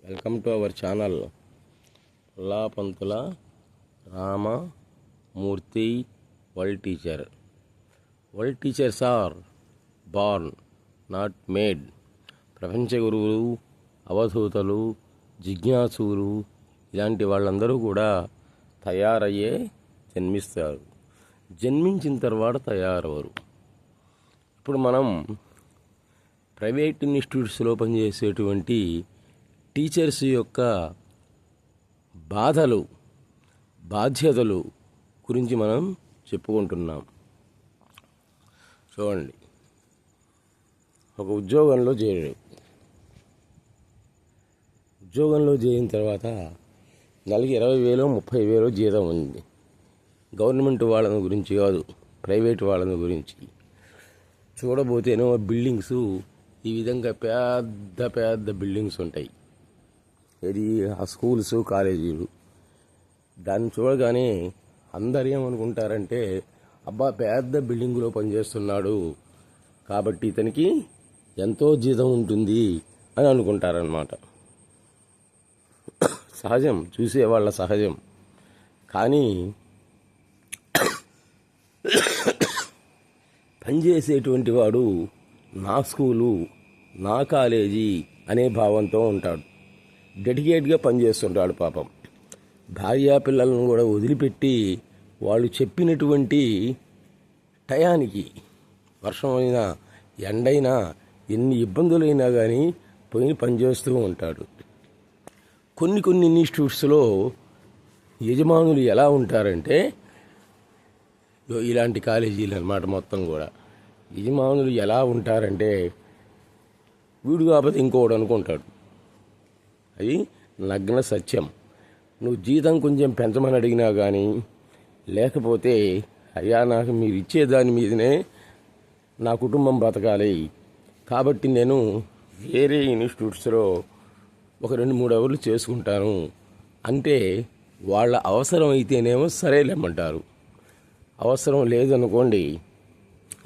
Welcome to our channel. Pullapantula Ramamurthy world teacher. World teachers are born, not made. ప్రపంచ గురువులు, అవధూతలు, జిజ్ఞాసులు ఇలాంటి వాళ్ళందరూ కూడా తయారయ్యే జన్మిస్తారు. జన్మించిన తర్వాత తయారవరు. ఇప్పుడు మనం ప్రైవేట్ ఇన్స్టిట్యూట్స్లో పనిచేసేటువంటి టీచర్స్ యొక్క బాధలు, బాధ్యతలు గురించి మనం చెప్పుకుంటున్నాం. చూడండి, ఒక ఉద్యోగంలో చేరాడు. ఉద్యోగంలో చేరిన తర్వాత నెలకి 20,000 30,000 జీతం ఉంది. గవర్నమెంట్ వాళ్ళని గురించి కాదు, ప్రైవేట్ వాళ్ళని గురించి. చూడబోతేనో బిల్డింగ్స్ ఈ విధంగా పెద్ద పెద్ద బిల్డింగ్స్ ఉంటాయి. ఇది ఆ స్కూల్స్, కాలేజీలు. దాన్ని చూడగానే అందరు ఏమనుకుంటారంటే, అబ్బా పెద్ద బిల్డింగ్లో పనిచేస్తున్నాడు కాబట్టి ఇతనికి ఎంతో జీతం ఉంటుంది అని అనుకుంటారనమాట. సహజం, చూసేవాళ్ళ సహజం. కానీ పనిచేసేటువంటి వాడు నా స్కూలు, నా కాలేజీ అనే భావంతో ఉంటాడు. డెడికేట్గా పనిచేస్తుంటాడు. పాపం భార్యా పిల్లలను కూడా వదిలిపెట్టి వాళ్ళు చెప్పినటువంటి టయానికి, వర్షమైనా ఎండైనా ఎన్ని ఇబ్బందులైనా కానీ పోయి పనిచేస్తూ ఉంటాడు. కొన్ని ఇన్స్టిట్యూట్స్లో యజమానులు ఎలా ఉంటారంటే, ఇలాంటి కాలేజీలు అన్నమాట మొత్తం కూడా. యజమానులు ఎలా ఉంటారంటే, వీడు కాకపోతే ఇంకోడు అనుకుంటాడు. అది నగ్న సత్యం. నువ్వు జీతం కొంచెం పెంచమని అడిగినా కానీ, లేకపోతే అయ్యా నాకు మీరు ఇచ్చేదాని మీదనే నా కుటుంబం బ్రతకాలి కాబట్టి నేను వేరే ఇన్స్టిట్యూట్స్లో ఒక 2-3 అవర్లు చేసుకుంటాను అంటే, వాళ్ళ అవసరం అయితేనేమో సరేలేమంటారు. అవసరం లేదనుకోండి,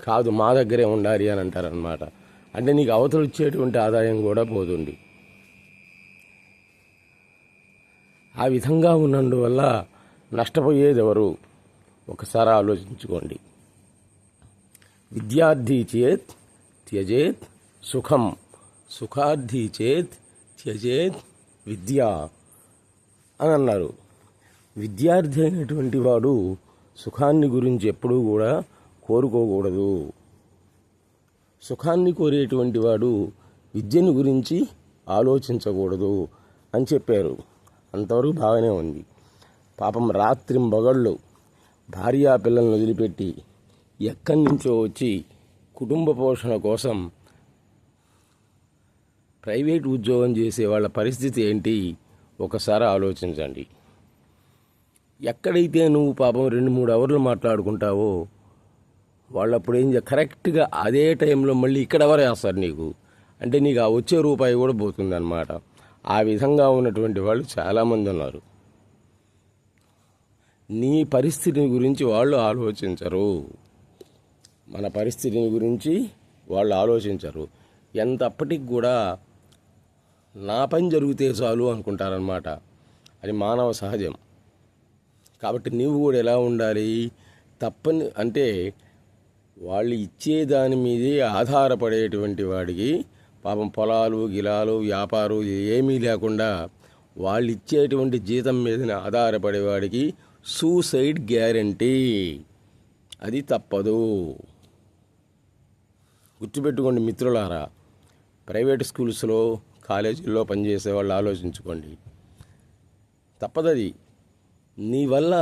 కాదు మా దగ్గరే ఉండాలి అని అంటారనమాట. అంటే నీకు అవతలు ఇచ్చేటువంటి ఆదాయం కూడా పోతుంది. ఆ విధంగా ఉన్నందువల్ల నష్టపోయేది ఎవరు? ఒకసారి ఆలోచించుకోండి. విద్యార్థి చేత్ త్యజేత్ సుఖం, సుఖార్థి చేత్ త్యజేత్ విద్య అని అన్నారు. విద్యార్థి అయినటువంటి వాడు సుఖాన్ని గురించి ఎప్పుడూ కూడా కోరుకోకూడదు. సుఖాన్ని కోరేటువంటి వాడు విద్యను గురించి ఆలోచించకూడదు అని చెప్పారు. అంతవరకు బాగానే ఉంది. పాపం రాత్రింబగళ్ళు భార్యా పిల్లలను వదిలిపెట్టి ఎక్కడి నుంచో వచ్చి కుటుంబ పోషణ కోసం ప్రైవేట్ ఉద్యోగం చేసే వాళ్ళ పరిస్థితి ఏంటి ఒకసారి ఆలోచించండి. ఎక్కడైతే నువ్వు పాపం 2-3 అవర్లు మాట్లాడుకుంటావో వాళ్ళప్పుడు కరెక్ట్గా అదే టైంలో మళ్ళీ ఇక్కడ ఎవరు వేస్తారు నీకు. అంటే నీకు ఆ వచ్చే రూపాయి కూడా పోతుందన్నమాట. ఆ విధంగా ఉన్నటువంటి వాళ్ళు చాలామంది ఉన్నారు. నీ పరిస్థితిని గురించి వాళ్ళు ఆలోచించరు. మన పరిస్థితిని గురించి వాళ్ళు ఆలోచించరు. ఎంతప్పటికి కూడా నా పని జరిగితే చాలు అనుకుంటారనమాట. అది మానవ సహజం. కాబట్టి నీవు కూడా ఎలా ఉండాలి? తప్పని అంటే వాళ్ళు ఇచ్చేదాని మీదే ఆధారపడేటువంటి వాడికి, పాపం పొలాలు గిలాలు వ్యాపారం ఏమీ లేకుండా వాళ్ళు ఇచ్చేటువంటి జీతం మీదనే ఆధారపడేవాడికి సూసైడ్ గ్యారంటీ. అది తప్పదు. గుర్తుపెట్టుకోండి మిత్రులారా. ప్రైవేట్ స్కూల్స్లో, కాలేజీల్లో పనిచేసే వాళ్ళు ఆలోచించుకోండి. తప్పదది. నీ వల్ల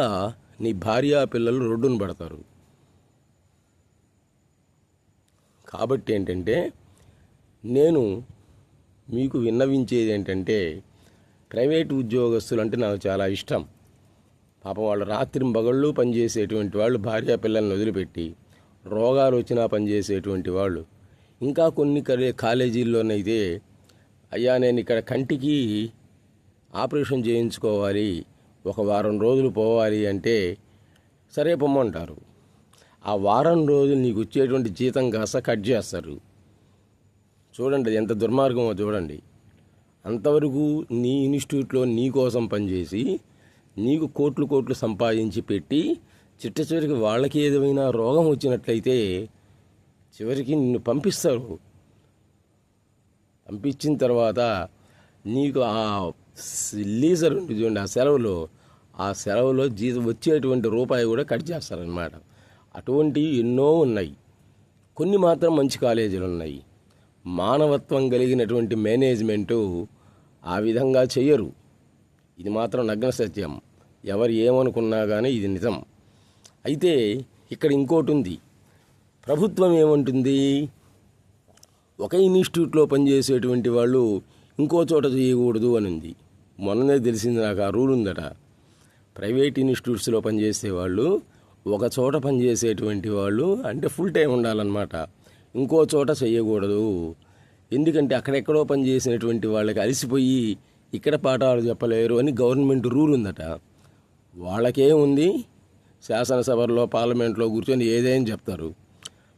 నీ భార్యా పిల్లలు రోడ్డున పడతారు. కాబట్టి ఏంటంటే, నేను మీకు విన్నవించేది ఏంటంటే, ప్రైవేట్ ఉద్యోగస్తులు అంటే నాకు చాలా ఇష్టం. పాపం వాళ్ళు రాత్రింబగళ్ళు పనిచేసేటువంటి వాళ్ళు, భార్యా పిల్లల్ని వదిలిపెట్టి రోగాలు వచ్చినా పనిచేసేటువంటి వాళ్ళు. ఇంకా కొన్ని కాలేజీల్లోనైతే, అయ్యా నేను ఇక్కడ కంటికి ఆపరేషన్ చేయించుకోవాలి, ఒక వారం రోజులు పోవాలి అంటే సరే పొమ్మంటారు. ఆ వారం రోజులు నీకు వచ్చేటువంటి జీతం కాస్త కట్ చేస్తారు. చూడండి ఎంత దుర్మార్గమో చూడండి. అంతవరకు నీ ఇన్స్టిట్యూట్లో నీ కోసం పనిచేసి నీకు కోట్లు కోట్లు సంపాదించి పెట్టి చివరికి వాళ్ళకి ఏదైనా రోగం వచ్చినట్లయితే చివరికి నిన్ను పంపిస్తారు. పంపించిన తర్వాత నీకు ఆ లీజర్ ఉంటుంది చూడండి, ఆ సెలవులో జీతం వచ్చేటువంటి రూపాయి కూడా కట్ చేస్తారనమాట. అటువంటివి ఎన్నో ఉన్నాయి. కొన్ని మాత్రం మంచి కాలేజీలు ఉన్నాయి. మానవత్వం కలిగినటువంటి మేనేజ్మెంటు ఆ విధంగా చెయ్యరు. ఇది మాత్రం నగ్న సత్యం. ఎవరు ఏమనుకున్నా కానీ ఇది నిజం. అయితే ఇక్కడ ఇంకోటి ఉంది. ప్రభుత్వం ఏమంటుంది, ఒక ఇన్స్టిట్యూట్లో పనిచేసేటువంటి వాళ్ళు ఇంకో చోట చేయకూడదు అని ఉంది. మొన్ననే తెలిసింది నాకు ఆ రూల్ ఉందట. ప్రైవేట్ ఇన్స్టిట్యూట్స్లో పనిచేసే వాళ్ళు ఒక చోట పనిచేసేటువంటి వాళ్ళు అంటే ఫుల్ టైం ఉండాలన్నమాట. ఇంకో చోట చేయకూడదు. ఎందుకంటే అక్కడెక్కడో పనిచేసినటువంటి వాళ్ళకి అలసిపోయి ఇక్కడ పాఠాలు చెప్పలేరు అని గవర్నమెంట్ రూల్ ఉందట. వాళ్ళకేముంది, శాసనసభలో పార్లమెంట్లో కూర్చొని ఏదైనా చెప్తారు.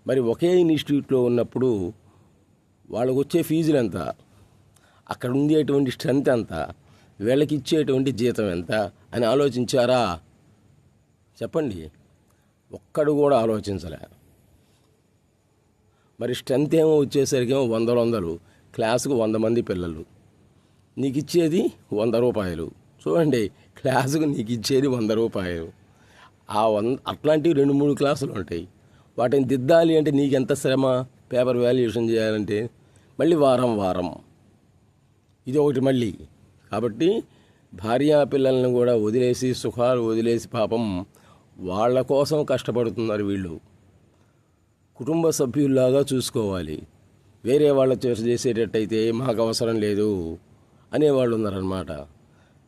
మరి ఒకే ఇన్స్టిట్యూట్లో ఉన్నప్పుడు వాళ్ళకు వచ్చే ఫీజులు ఎంత, అక్కడ ఉండేటువంటి స్ట్రెంత్ ఎంత, వీళ్ళకి ఇచ్చేటువంటి జీతం ఎంత అని ఆలోచించారా? చెప్పండి. ఒక్కడు కూడా ఆలోచించలే. మరి స్ట్రెంత్ ఏమో వచ్చేసరికి ఏమో వందలు, క్లాసుకు 100 మంది పిల్లలు, నీకు ఇచ్చేది 100 రూపాయలు. చూడండి, క్లాసుకు నీకు ఇచ్చేది 100 రూపాయలు. అట్లాంటివి 2-3 క్లాసులు ఉంటాయి. వాటిని దిద్దాలి అంటే నీకెంత శ్రమ, పేపర్ వాల్యుయేషన్ చేయాలంటే మళ్ళీ వారం ఇది ఒకటి మళ్ళీ. కాబట్టి భార్యా పిల్లల్ని కూడా వదిలేసి సుఖాలు వదిలేసి పాపం వాళ్ళ కోసం కష్టపడుతున్నారు వీళ్ళు. కుటుంబ సభ్యుల్లాగా చూసుకోవాలి. వేరే వాళ్ళ చేసేటట్టయితే మాకు అవసరం లేదు అనేవాళ్ళు ఉన్నారన్నమాట.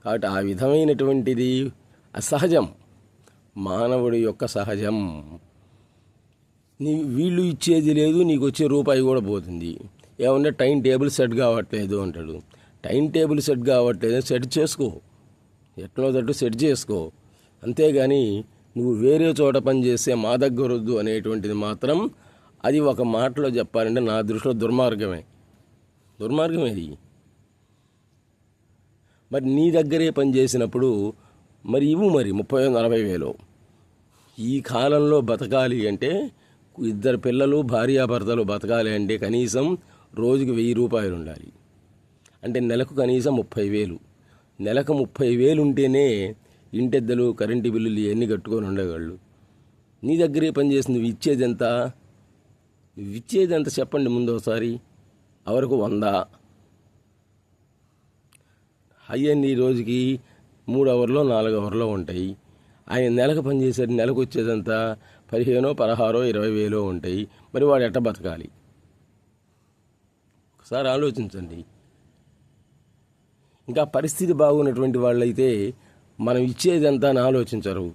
కాబట్టి ఆ విధమైనటువంటిది అసహజం, మానవుడి యొక్క సహజం. వీళ్ళు ఇచ్చేది లేదు, నీకు వచ్చే రూపాయి కూడా పోతుంది. ఏమన్నా టైం టేబుల్ సెట్ కావట్లేదు అంటాడు. టైం టేబుల్ సెట్ కావట్లేదు, సెట్ చేసుకో, ఎట్లా తట్టు సెట్ చేసుకో. అంతేగాని నువ్వు వేరే చోట పనిచేస్తే మా దగ్గర వద్దు అనేటువంటిది మాత్రం అది ఒక మాటలో చెప్పాలంటే నా దృష్టిలో దుర్మార్గమే. ఇది. మరి నీ దగ్గరే పనిచేసినప్పుడు మరి 30,000-40,000 వేలు. ఈ కాలంలో బతకాలి అంటే 2 పిల్లలు భార్యాభర్తలు బతకాలి అంటే కనీసం రోజుకి 1,000 రూపాయలు ఉండాలి. అంటే నెలకు కనీసం 30,000. నెలకు 30,000 ఉంటేనే ఇంటెద్దలు కరెంటు బిల్లులు ఇవన్నీ కట్టుకొని ఉండేవాళ్ళు. నీ దగ్గరే పనిచేసి నువ్వు ఇచ్చేది ఎంత చెప్పండి ముందు ఒకసారి. అవరకు 100. అయ్యన్ని రోజుకి 3 అవర్లో 4 అవర్లో ఉంటాయి. ఆయన నెలకు పనిచేసేది నెలకు వచ్చేదంతా 15, 16, 20 వేలు ఉంటాయి. మరి వాడు ఎట్ట బతకాలి? ఒకసారి ఆలోచించండి. ఇంకా పరిస్థితి బాగున్నటువంటి వాళ్ళైతే మనం ఇచ్చేదంతా అని ఆలోచించరు,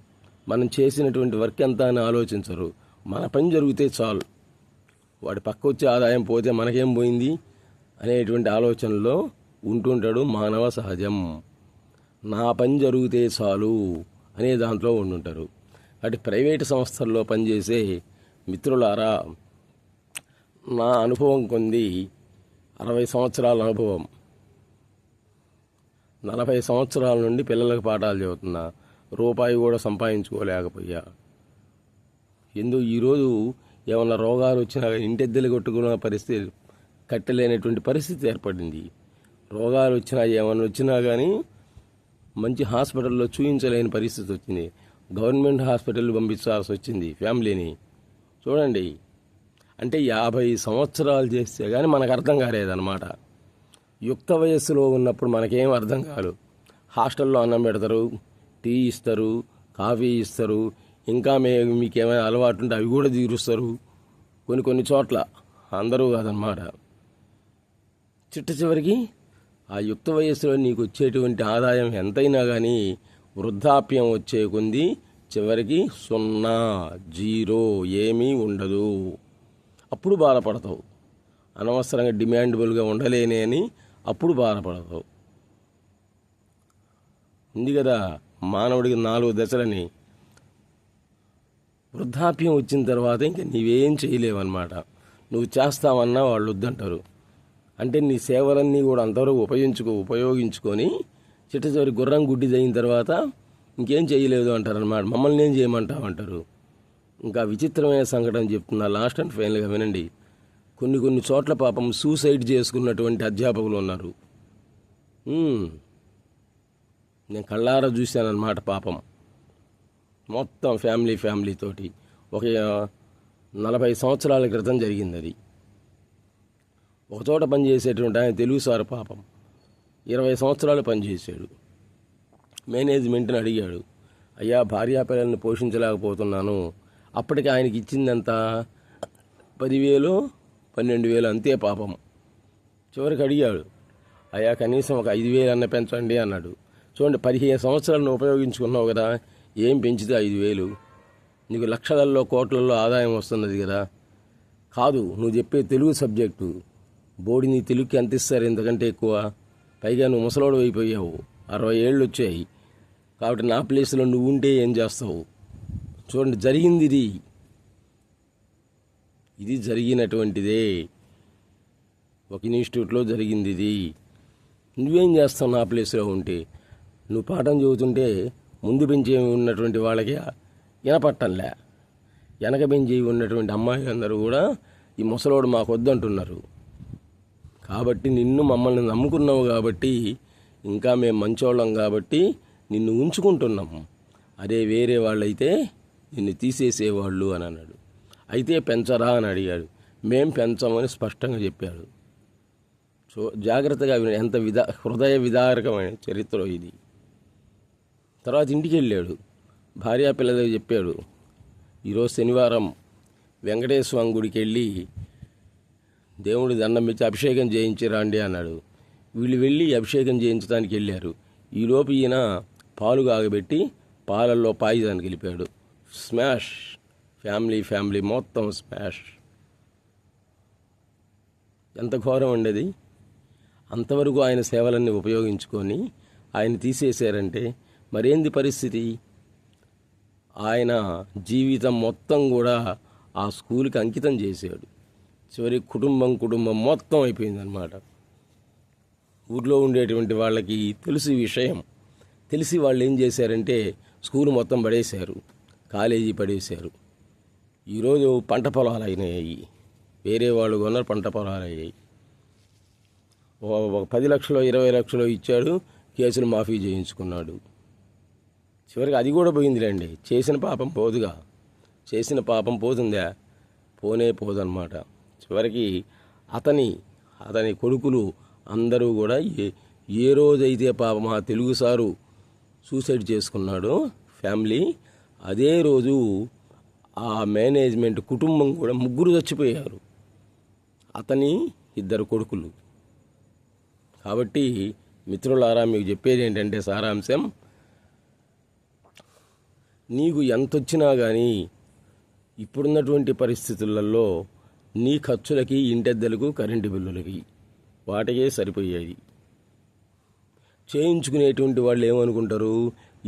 మనం చేసినటువంటి వర్క్ ఎంత అని ఆలోచించరు. మన పని జరిగితే చాలు, వాడి పక్క వచ్చే ఆదాయం పోతే మనకేం పోయింది అనేటువంటి ఆలోచనలో ఉంటుంటాడు. మానవ సహజం. నా పని జరిగితే చాలు అనే దాంట్లో ఉంటుంటారు. అటు ప్రైవేటు సంస్థల్లో పనిచేసే మిత్రులారా, నా అనుభవం కొంది 60 సంవత్సరాల అనుభవం. 40 సంవత్సరాల నుండి పిల్లలకు పాఠాలు చెబుతున్నా, రూపాయి కూడా సంపాదించుకోలేకపోయా. ఈరోజు ఏమన్నా రోగాలు వచ్చినా ఇంటెద్దెలు కొట్టుకున్న పరిస్థితి, కట్టలేనటువంటి పరిస్థితి ఏర్పడింది. రోగాలు వచ్చినా ఏమన్నా వచ్చినా కానీ మంచి హాస్పిటల్లో చూపించలేని పరిస్థితి వచ్చింది. గవర్నమెంట్ హాస్పిటల్ పంపించాల్సి వచ్చింది ఫ్యామిలీని. చూడండి, అంటే 50 సంవత్సరాలు చేస్తే కానీ మనకు అర్థం కాలేదన్నమాట. యుక్త వయస్సులో ఉన్నప్పుడు మనకేం అర్థం కాదు. హాస్టల్లో అన్నం పెడతారు, టీ ఇస్తారు, కాఫీ ఇస్తారు, ఇంకా మీకేమైనా అలవాటు ఉంటే అవి కూడా తీరుస్తారు. కొన్ని చోట్ల, అందరూ కాదన్నమాట. చివరికి ఆ యుక్త వయస్సులో నీకు వచ్చేటువంటి ఆదాయం ఎంతైనా కానీ వృద్ధాప్యం వచ్చే కొంది చివరికి 0 ఏమీ ఉండదు. అప్పుడు బాధపడతావు. అనవసరంగా డిమాండబుల్గా ఉండలేనే అని అప్పుడు బాధపడతావు. ఉంది కదా మానవుడికి 4 దశలని. వృద్ధాప్యం వచ్చిన తర్వాత ఇంకా నీవేం చేయలేవన్నమాట. నువ్వు చేస్తావన్నా వాళ్ళు వద్దంటారు. అంటే నీ సేవలన్నీ కూడా అంతవరకు ఉపయోగించుకొని చిట్టచివరి గుర్రం గుడ్డిది అయిన తర్వాత ఇంకేం చేయలేదు అంటారనమాట. మమ్మల్ని ఏం చేయమంటావు అంటారు. ఇంకా విచిత్రమైన సంఘటన చెప్తున్నా, లాస్ట్ అండ్ ఫైనల్గా వినండి. కొన్ని చోట్ల పాపం సూసైడ్ చేసుకున్నటువంటి అధ్యాపకులు ఉన్నారు. నేను కళ్ళారా చూశానన్నమాట. పాపం మొత్తం ఫ్యామిలీ తోటి ఒక 40 సంవత్సరాల క్రితం జరిగింది అది. ఒక చోట పనిచేసేటువంటి ఆయన తెలుగు సార్ పాపం 20 సంవత్సరాలు పనిచేశాడు. మేనేజ్మెంట్ని అడిగాడు, అయ్యా భార్యాపిల్లల్ని పోషించలేకపోతున్నాను. అప్పటికి ఆయనకి ఇచ్చిందంత 10,000 12,000 అంతే పాపం. చివరికి అడిగాడు, అయ్యా కనీసం ఒక 5,000 అన్న పెంచండి అన్నాడు. చూడండి, 15 సంవత్సరాలను ఉపయోగించుకున్నావు కదా, ఏం పెంచితే 5,000? నీకు లక్షలలో కోట్లలో ఆదాయం వస్తున్నది కదా. కాదు, నువ్వు చెప్పే తెలుగు సబ్జెక్టు బోర్డు నీ తెలుగుకి ఎంత ఇస్తారు? ఎందుకంటే ఎక్కువ. పైగా నువ్వు ముసలోడు అయిపోయావు, 60 ఏళ్ళు వచ్చాయి. కాబట్టి నా ప్లేస్లో నువ్వు ఉంటే ఏం చేస్తావు? చూడండి, జరిగింది ఇది జరిగినటువంటిదే. ఒక ఇన్స్టిట్యూట్లో జరిగింది ఇది. నువ్వేం చేస్తావు నా ప్లేస్లో ఉంటే? నువ్వు పాఠం చదువుతుంటే ముందు బెంచి ఉన్నటువంటి వాళ్ళకి వినపట్టంలే, వెనక బెంచి ఉన్నటువంటి అమ్మాయిలందరూ కూడా ఈ ముసలోడు మాకు వద్దంటున్నారు. కాబట్టి మమ్మల్ని నమ్ముకున్నావు కాబట్టి, ఇంకా మేము మంచోళ్ళం కాబట్టి నిన్ను ఉంచుకుంటున్నాము. అదే వేరే వాళ్ళైతే నిన్ను తీసేసేవాళ్ళు అని అన్నాడు. అయితే పెంచరా అని అడిగాడు. మేం పెంచమని స్పష్టంగా చెప్పాడు. సో జాగ్రత్తగా ఎంత హృదయ విదారకమైన చరిత్ర ఇది. తర్వాత ఇంటికి వెళ్ళాడు, భార్యా పిల్లలకి చెప్పాడు, ఈరోజు శనివారం వెంకటేశ్వర స్వామి గుడికి వెళ్ళి దేవుడి దండం పెట్టి అభిషేకం చేయించిరండి అన్నాడు. వీళ్ళు వెళ్ళి అభిషేకం చేయించడానికి వెళ్ళారు. ఈలోపు ఈయన పాలు కాగబెట్టి పాలల్లో పాయిజాన్ని గెలిపాడు. స్మాష్. ఫ్యామిలీ మొత్తం స్మాష్. ఎంత ఘోరం ఉండేది. అంతవరకు ఆయన సేవలన్నీ ఉపయోగించుకొని ఆయన తీసేశారంటే మరేంది పరిస్థితి? ఆయన జీవితం మొత్తం కూడా ఆ స్కూల్కి అంకితం చేశాడు. చివరి కుటుంబం మొత్తం అయిపోయిందనమాట. ఊర్లో ఉండేటువంటి వాళ్ళకి తెలిసి విషయం తెలిసి వాళ్ళు ఏం చేశారంటే స్కూల్ మొత్తం పడేశారు, కాలేజీ పడేశారు. ఈరోజు పంట పొలాలు అయినాయి, వేరే వాళ్ళు కొన్నారు, పంట పొలాలు అయ్యాయి. ఒక 10 లక్షలు 20 లక్షలు ఇచ్చాడు, కేసులు మాఫీ చేయించుకున్నాడు. చివరికి అది కూడా పోయిందిలేండి. చేసిన పాపం పోదుగా. చేసిన పాపం పోతుందా? పోనే పోదన్నమాట. చివరికి అతని కొడుకులు అందరూ కూడా ఏ రోజైతే పాపం ఆ తెలుగు సారు సూసైడ్ చేసుకున్నాడో ఫ్యామిలీ, అదే రోజు ఆ మేనేజ్మెంట్ కుటుంబం కూడా 3 చచ్చిపోయారు. అతని 2 కొడుకులు. కాబట్టి మిత్రులారా, మీకు చెప్పేది ఏంటంటే సారాంశం, నీకు ఎంత వచ్చినా కానీ ఇప్పుడున్నటువంటి పరిస్థితులలో నీ ఖర్చులకి, ఇంటెద్దలకు, కరెంటు బిల్లులకి వాటికే సరిపోయాయి. చేయించుకునేటువంటి వాళ్ళు ఏమనుకుంటారు?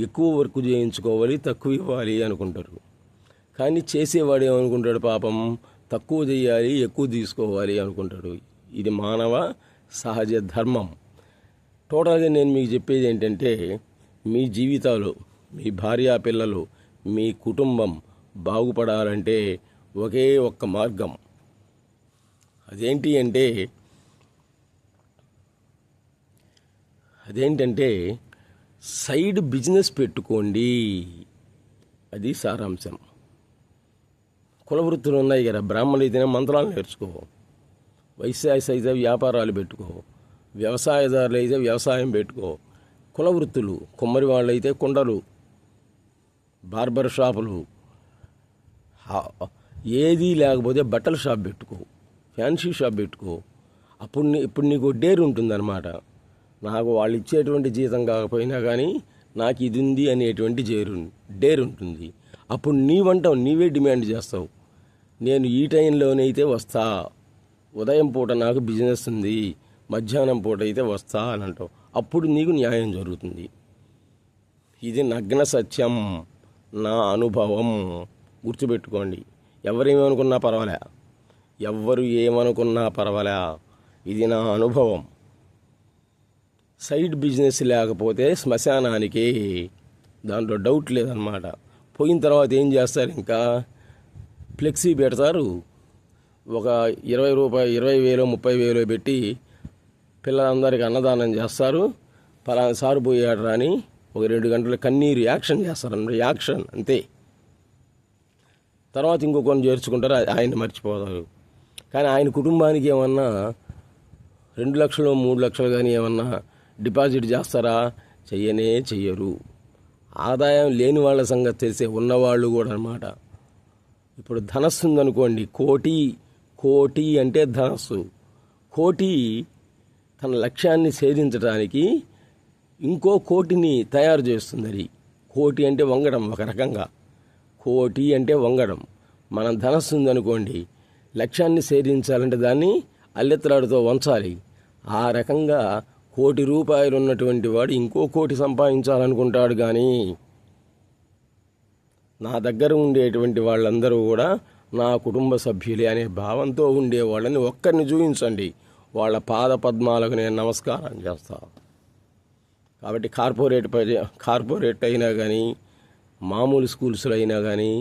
ఎక్కువ వర్క్ చేయించుకోవాలి, తక్కువ ఇవ్వాలి అనుకుంటారు. కానీ చేసేవాడు ఏమనుకుంటాడు? పాపం తక్కువ చేయాలి, ఎక్కువ తీసుకోవాలి అనుకుంటాడు. ఇది మానవ సహజ ధర్మం. టోటల్గా నేను మీకు చెప్పేది ఏంటంటే, మీ జీవితాలు, మీ భార్యా పిల్లలు, మీ కుటుంబం బాగుపడాలంటే ఒకే ఒక్క మార్గం. అదేంటంటే సైడ్ బిజినెస్ పెట్టుకోండి. అది సారాంశం. కుల వృత్తులు ఉన్నాయి కదా, బ్రాహ్మణులు అయితేనే మంత్రాలు నేర్చుకో, వైశ్యాస్ అయితే వ్యాపారాలు పెట్టుకో, వ్యవసాయదారులు అయితే వ్యవసాయం పెట్టుకో. కుల వృత్తులు, కుమ్మరి వాళ్ళు అయితే కుండలు, బార్బర్ షాపులు, ఏదీ లేకపోతే బట్టల షాప్ పెట్టుకో, ఫ్యాన్సీ షాప్ పెట్టుకో. ఇప్పుడు నీకు డేర్ ఉంటుందన్నమాట. నాకు వాళ్ళు ఇచ్చేటువంటి జీతం కాకపోయినా కానీ నాకు ఇది ఉంది అనేటువంటి డేర్ ఉంటుంది. అప్పుడు నీవే డిమాండ్ చేస్తావు, నేను ఈ టైంలోనైతే వస్తా, ఉదయం పూట నాకు బిజినెస్ ఉంది, మధ్యాహ్నం పూట అయితే వస్తా అని అంటావు. అప్పుడు నీకు న్యాయం జరుగుతుంది. ఇది నగ్న సత్యం, నా అనుభవం. గుర్తుపెట్టుకోండి. ఎవరు ఏమనుకున్నా పర్వాలే, ఇది నా అనుభవం. సైడ్ బిజినెస్ లేకపోతే శ్మశానానికి, దాంట్లో డౌట్ లేదన్నమాట. పోయిన తర్వాత ఏం చేస్తారు, ఇంకా ఫ్లెక్సీ పెడతారు. ఒక 20,000 30,000 పెట్టి పిల్లలందరికీ అన్నదానం చేస్తారు. పలానా సారు పోయాడు రాని ఒక 2 గంటలు కన్నీరు యాక్షన్ చేస్తారు, యాక్షన్ అంతే. తర్వాత ఇంకొకరిని చేర్చుకుంటారు, ఆయన మర్చిపోతారు. కానీ ఆయన కుటుంబానికి ఏమన్నా 2 లక్షలు 3 లక్షలు కానీ ఏమన్నా డిపాజిట్ చేస్తారా? చెయ్యరు. ఆదాయం లేని వాళ్ళ సంగతి తెలిసే ఉన్నవాళ్ళు కూడా అన్నమాట. ఇప్పుడు ధనస్సు ఉందనుకోండి, కోటి అంటే ధనస్సు. కోటి తన లక్ష్యాన్ని ఛేదించడానికి ఇంకో కోటిని తయారు చేస్తుంది. అది కోటి అంటే వంగడం, ఒక రకంగా కోటి అంటే వంగడం. మనం ధనస్సు ఉందనుకోండి, లక్ష్యాన్ని ఛేదించాలంటే దాన్ని అల్లెత్తలాడుతో వంచాలి. ఆ రకంగా ₹1,00,00,000 ఉన్నటువంటి వాడు ఇంకో 1,00,00,000 సంపాదించాలనుకుంటాడు. కానీ నా దగ్గర ఉండేటువంటి వాళ్ళందరూ కూడా నా కుటుంబ సభ్యులే అనే భావంతో ఉండేవాళ్ళని ఒక్కరిని చూపించండి, వాళ్ళ పాద పద్మాలకు నేను నమస్కారం చేస్తాను. కాబట్టి కార్పొరేట్ అయినా కానీ, మామూలు స్కూల్స్లో అయినా కానీ,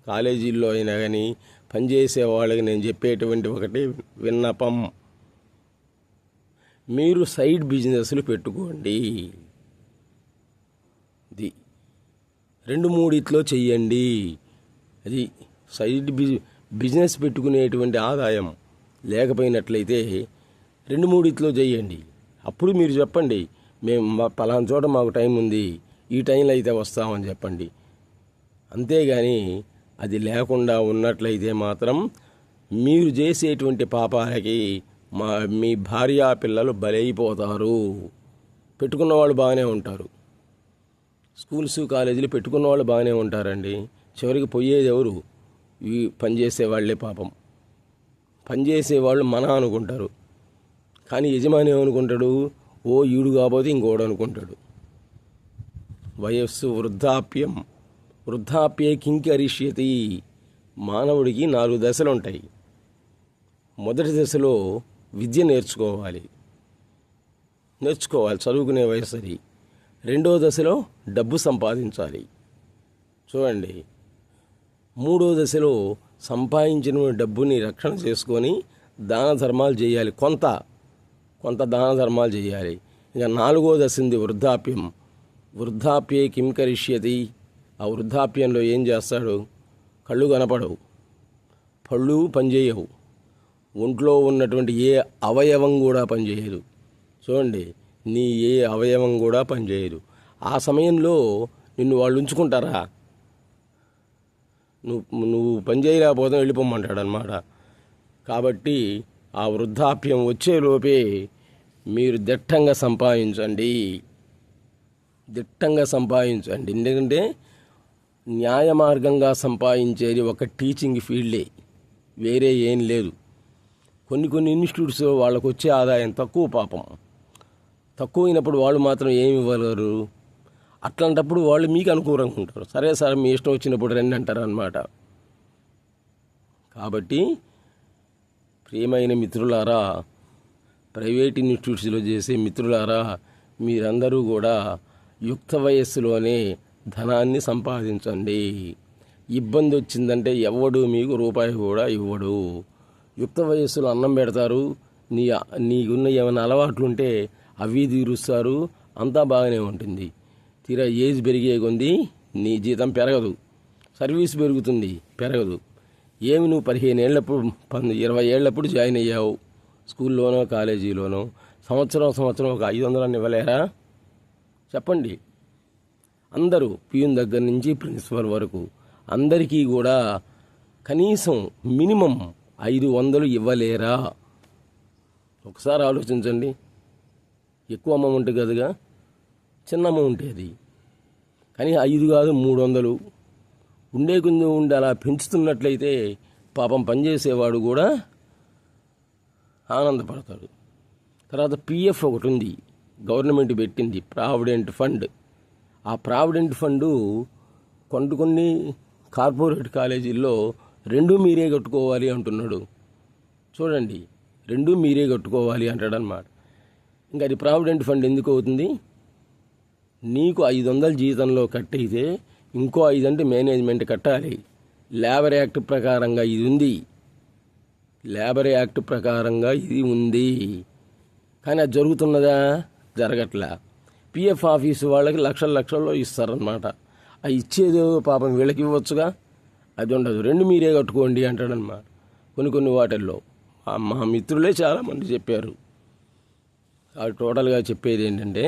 కాలేజీల్లో అయినా కానీ పనిచేసే వాళ్ళకి నేను చెప్పేటువంటి ఒకటి విన్నపం, మీరు సైడ్ బిజినెస్లు పెట్టుకోండి. ఇది 2-3 చెయ్యండి. అది సైడ్ బిజినెస్ పెట్టుకునేటువంటి ఆదాయం లేకపోయినట్లయితే 2-3 చెయ్యండి. అప్పుడు మీరు చెప్పండి, మేము పలానా చోట మాకు టైం ఉంది, ఈ టైంలో అయితే వస్తామని చెప్పండి. అంతేగాని అది లేకుండా ఉన్నట్లయితే మాత్రం మీరు చేసేటువంటి పాపాలకి మీ భార్యా పిల్లలు బలైపోతారు. పెట్టుకున్న వాళ్ళు బాగానే ఉంటారు, స్కూల్స్ కాలేజీలు పెట్టుకున్న వాళ్ళు బాగానే ఉంటారండి. చివరికి పోయేది ఎవరు? ఈ పనిచేసేవాళ్లే. పాపం పనిచేసేవాళ్ళు మన అనుకుంటారు, కానీ యజమాని ఏమనుకుంటాడు? ఈడు కాకపోతే ఇంకోడు అనుకుంటాడు. వయస్సు వృద్ధాప్యే కింకరిష్యతి. మానవుడికి 4 దశలు ఉంటాయి. మొదటి దశలో విద్య నేర్చుకోవాలి, చదువుకునే వయసు అది. 2వ దశలో డబ్బు సంపాదించాలి. చూడండి, 3వ దశలో సంపాదించిన డబ్బుని రక్షణ చేసుకొని దాన ధర్మాలు చేయాలి, కొంత దాన ధర్మాలు చేయాలి. ఇంకా 4వ దశ ఉంది వృద్ధాప్యే కిం కరిష్యతి. ఆ వృద్ధాప్యంలో ఏం చేస్తాడు? కళ్ళు కనపడవు, పళ్ళు పనిచేయవు, ఒంట్లో ఉన్నటువంటి ఏ అవయవం కూడా పనిచేయదు. చూడండి, నీ ఏ అవయవం కూడా పనిచేయదు. ఆ సమయంలో నిన్ను వాళ్ళు ఉంచుకుంటారా? నువ్వు పనిచేయలేకపోతే వెళ్ళిపోమంటాడు అన్నమాట. కాబట్టి ఆ వృద్ధాప్యం వచ్చేలోపే మీరు దిట్టంగా సంపాదించండి. ఎందుకంటే న్యాయ మార్గంగా సంపాదించేది ఒక టీచింగ్ ఫీల్డే, వేరే ఏం లేదు. కొన్ని ఇన్స్టిట్యూట్స్ వాళ్ళకు వచ్చే ఆదాయం తక్కువ. పాపం తక్కువైనప్పుడు వాళ్ళు మాత్రం ఏమి ఇవ్వగలరు? అట్లాంటప్పుడు వాళ్ళు మీకు అనుకూలంగా ఉంటారు. సరే సార్, మీ ఇష్టం వచ్చినప్పుడు రండి అంటారు అన్నమాట. కాబట్టి ప్రియమైన మిత్రులారా, ప్రైవేట్ ఇన్స్టిట్యూట్స్లో చేసే మిత్రులారా, మీరందరూ కూడా యుక్త వయస్సులోనే ధనాన్ని సంపాదించండి. ఇబ్బంది వచ్చిందంటే ఎవడు మీకు రూపాయి కూడా ఇవ్వడు. యుక్త వయస్సులో అన్నం పెడతారు, నీకున్న ఏమైనా అలవాట్లుంటే అవి తీరుస్తారు, అంతా బాగానే ఉంటుంది. తీరా ఏజ్ పెరిగే కొద్దీ నీ జీతం పెరగదు, సర్వీస్ పెరగదు. ఏమి నువ్వు 15 ఏళ్ళప్పుడు 20 ఏళ్ళప్పుడు జాయిన్ అయ్యావు స్కూల్లోనో కాలేజీలోనో, సంవత్సరం ఒక 500 ఇవ్వలేరా? చెప్పండి. అందరూ పియూన్ దగ్గర నుంచి ప్రిన్సిపల్ వరకు అందరికీ కూడా కనీసం మినిమం 500 ఇవ్వలేరా? ఒకసారి ఆలోచించండి. ఎక్కువ అమౌంట్ కదగా, చిన్న అమౌంట్ అది. కానీ 5 కాదు 300 ఉండే అలా పెంచుతున్నట్లయితే పాపం పనిచేసేవాడు కూడా ఆనందపడతాడు. తర్వాత పిఎఫ్ ఒకటి ఉంది, గవర్నమెంట్ పెట్టింది, ప్రావిడెంట్ ఫండ్. ఆ ప్రావిడెంట్ ఫండు కొన్ని కార్పొరేట్ కాలేజీల్లో 2 మీరే కట్టుకోవాలి అంటున్నాడు. చూడండి, రెండూ మీరే కట్టుకోవాలి అంటాడనమాట. ఇంకా అది ప్రావిడెంట్ ఫండ్ ఎందుకు అవుతుంది? నీకు 500 జీతంలో కట్టయితే ఇంకో 5 అంటే మేనేజ్మెంట్ కట్టాలి. లేబర్ యాక్ట్ ప్రకారంగా ఇది ఉంది. లేబర్ యాక్ట్ ప్రకారంగా ఇది ఉంది. కానీ అది జరుగుతున్నదా? జరగట్లా. పిఎఫ్ ఆఫీసు వాళ్ళకి లక్షల్లో ఇస్తారనమాట. ఆ ఇచ్చేదో పాపం వీళ్ళకి ఇవ్వచ్చుగా, అది ఉండదు. రెండు మీరే కట్టుకోండి అంటాడనమాట. కొన్ని వాటిల్లో మా మిత్రులే చాలామంది చెప్పారు. అది టోటల్గా చెప్పేది ఏంటంటే,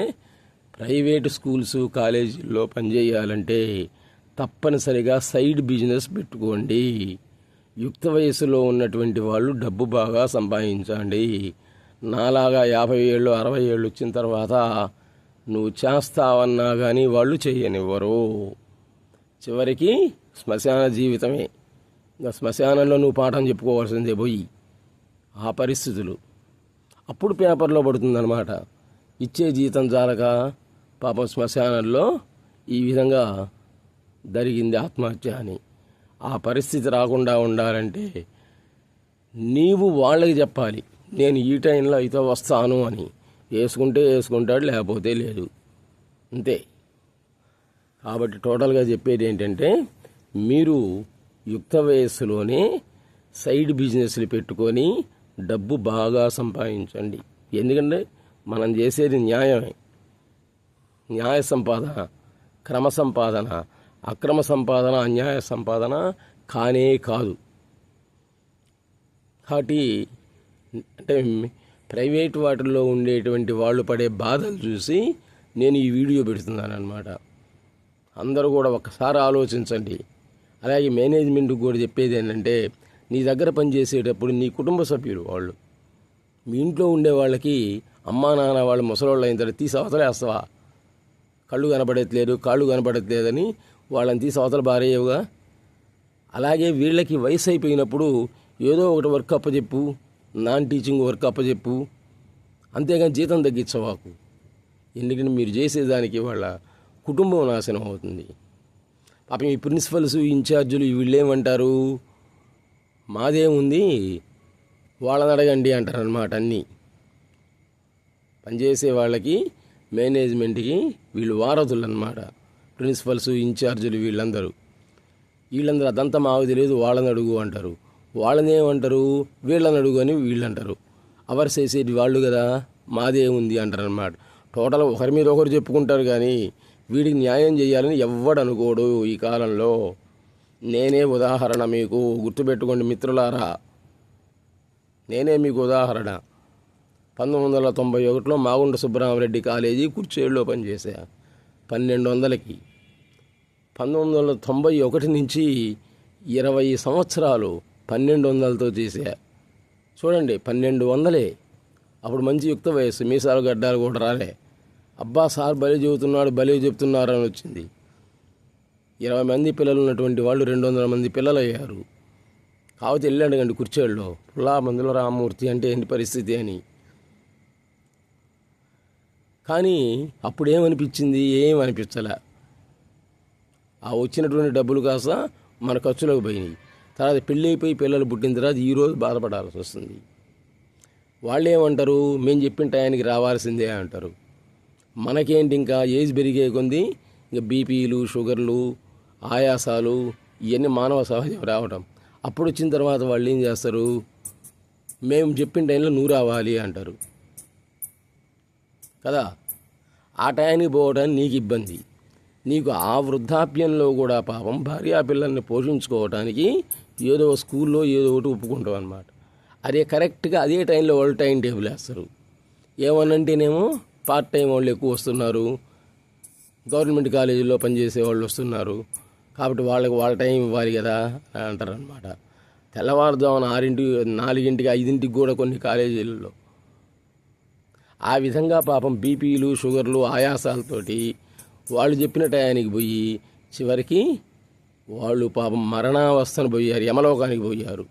ప్రైవేటు స్కూల్స్ కాలేజీల్లో పనిచేయాలంటే తప్పనిసరిగా సైడ్ బిజినెస్ పెట్టుకోండి. యుక్త వయసులో ఉన్నటువంటి వాళ్ళు డబ్బు బాగా సంపాదించండి. నాలాగా 50 ఏళ్ళు 60 ఏళ్ళు వచ్చిన తర్వాత నువ్వు చేస్తావన్నా కానీ వాళ్ళు చేయనివ్వరు. చివరికి శ్మశాన జీవితమే. ఇంకా శ్మశానంలో నువ్వు పాఠం చెప్పుకోవాల్సిందే పోయి. ఆ పరిస్థితులు అప్పుడు పేపర్లో పడుతుందన్నమాట. ఇచ్చే జీతం చాలక పాపం శ్మశానంలో ఈ విధంగా జరిగింది ఆత్మహత్య అని. ఆ పరిస్థితి రాకుండా ఉండాలంటే నీవు వాళ్ళకి చెప్పాలి, నేను ఈ టైంలో అయితే వస్తాను అని. వేసుకుంటే వేసుకుంటాడు, లేకపోతే లేదు, అంతే. కాబట్టి టోటల్గా చెప్పేది ఏంటంటే, మీరు యుక్త వయస్సులోనే సైడ్ బిజినెస్లు పెట్టుకొని డబ్బు బాగా సంపాదించండి. ఎందుకంటే మనం చేసేది న్యాయమే. న్యాయ సంపాదన, క్రమ సంపాదన. అక్రమ సంపాదన, అన్యాయ సంపాదన కానే కాదు. కాబట్టి అంటే ప్రైవేట్ వాటిల్లో ఉండేటువంటి వాళ్ళు పడే బాధలు చూసి నేను ఈ వీడియో పెడుతున్నాను అన్నమాట. అందరూ కూడా ఒక్కసారి ఆలోచించండి. అలాగే మేనేజ్మెంట్కి కూడా చెప్పేది ఏంటంటే, నీ దగ్గర పనిచేసేటప్పుడు నీ కుటుంబ సభ్యులు వాళ్ళు, మీ ఇంట్లో ఉండే వాళ్ళకి అమ్మా నాన్న వాళ్ళు ముసలోళ్ళు అయిన తర్వాత తీసి అవతలేస్తావా? కళ్ళు కనపడట్లేదు, కాళ్ళు కనపడట్లేదని వాళ్ళని తీసి అవతల బారేయవుగా. అలాగే వీళ్ళకి వయసు అయిపోయినప్పుడు ఏదో ఒకటి వర్క్ అప్పచెప్పు, నాన్ టీచింగ్ వర్క్ అప్పచెప్పు, అంతేగాని జీతం తగ్గించవాకు. ఎందుకంటే మీరు చేసేదానికి వాళ్ళ కుటుంబం నాశనం అవుతుంది. పాపం ఈ ప్రిన్సిపల్స్, ఇన్ఛార్జీలు వీళ్ళేమంటారు, మాదేముంది వాళ్ళని అడగండి అంటారనమాట. అన్నీ పనిచేసే వాళ్ళకి, మేనేజ్మెంట్కి వీళ్ళు వారధులు అన్నమాట. ప్రిన్సిపల్స్, ఇన్ఛార్జీలు వీళ్ళందరూ అదంతా మాకు తెలియదు, వాళ్ళని అడుగు అంటారు. వాళ్ళనేమంటారు, వీళ్ళని అడుగు అని వీళ్ళంటారు. అవర్స్ వేసేది వాళ్ళు కదా, మాదే ఉంది అంటారనమాట. టోటల్ ఒకరి మీద ఒకరు చెప్పుకుంటారు, కానీ వీడికి న్యాయం చేయాలని ఎవ్వడు అనుకోడు ఈ కాలంలో. నేనే ఉదాహరణ, మీకు గుర్తుపెట్టుకోండి మిత్రులారా, నేనే మీకు ఉదాహరణ. 1991లో మాగుంట సుబ్బరామరెడ్డి కాలేజీ కుర్చేడులో పనిచేశా 1200కి. 1991 నుంచి 20 సంవత్సరాలు 1200తో చేశా. చూడండి, 1200. అప్పుడు మంచి యుక్త వయస్సు, మీసాలు గడ్డాలు కూడా రాలే. అబ్బా సార్ భలే చెప్తున్నారని వచ్చింది. 20 మంది పిల్లలు ఉన్నటువంటి వాళ్ళు 200 మంది పిల్లలు అయ్యారు. కాకపోతే వెళ్ళి అడగండి కుర్చేడులో, పుల్లా మందుల రామమూర్తి అంటే ఏంటి పరిస్థితి అని. కానీ అప్పుడేమనిపించింది, ఏమనిపించలే. ఆ వచ్చినటువంటి డబ్బులు కాస్త మన ఖర్చులకు పోయినాయి. తర్వాత పెళ్ళి అయిపోయి పిల్లలు పుట్టిన తర్వాత ఈరోజు బాధపడాల్సి వస్తుంది. వాళ్ళు ఏమంటారు, మేము చెప్పిన టయానికి రావాల్సిందే అంటారు. మనకేంటి, ఇంకా ఏజ్ పెరిగే కొంది ఇంకా బీపీలు, షుగర్లు, ఆయాసాలు ఇవన్నీ మానవ సహజం రావటం. అప్పుడు వచ్చిన తర్వాత వాళ్ళు ఏం చేస్తారు, మేము చెప్పిన టైంలో నువ్వు రావాలి అంటారు కదా. ఆ టయానికి పోవడానికి నీకు ఇబ్బంది. నీకు ఆ వృద్ధాప్యంలో కూడా పాపం భార్యా పిల్లల్ని పోషించుకోవడానికి ఏదో స్కూల్లో ఏదో ఒకటి ఒప్పుకుంటాం అన్నమాట. అదే కరెక్ట్గా అదే టైంలో వాళ్ళు టైం టేబుల్ వేస్తారు. ఏమనంటేనేమో పార్ట్ టైం వాళ్ళు ఎక్కువ వస్తున్నారు, గవర్నమెంట్ కాలేజీల్లో పనిచేసే వాళ్ళు వస్తున్నారు, కాబట్టి వాళ్ళ టైం ఇవ్వాలి కదా అని అంటారనమాట. తెల్లవారుజామున 6, 4, 5 కూడా కొన్ని కాలేజీలలో ఆ విధంగా పాపం బీపీలు, షుగర్లు, ఆయాసాలతోటి వాళ్ళు చెప్పిన టయానికి పోయి చివరికి వాళ్ళు పాపం మరణావస్థను పోయారు, యమలోకానికి పోయారు.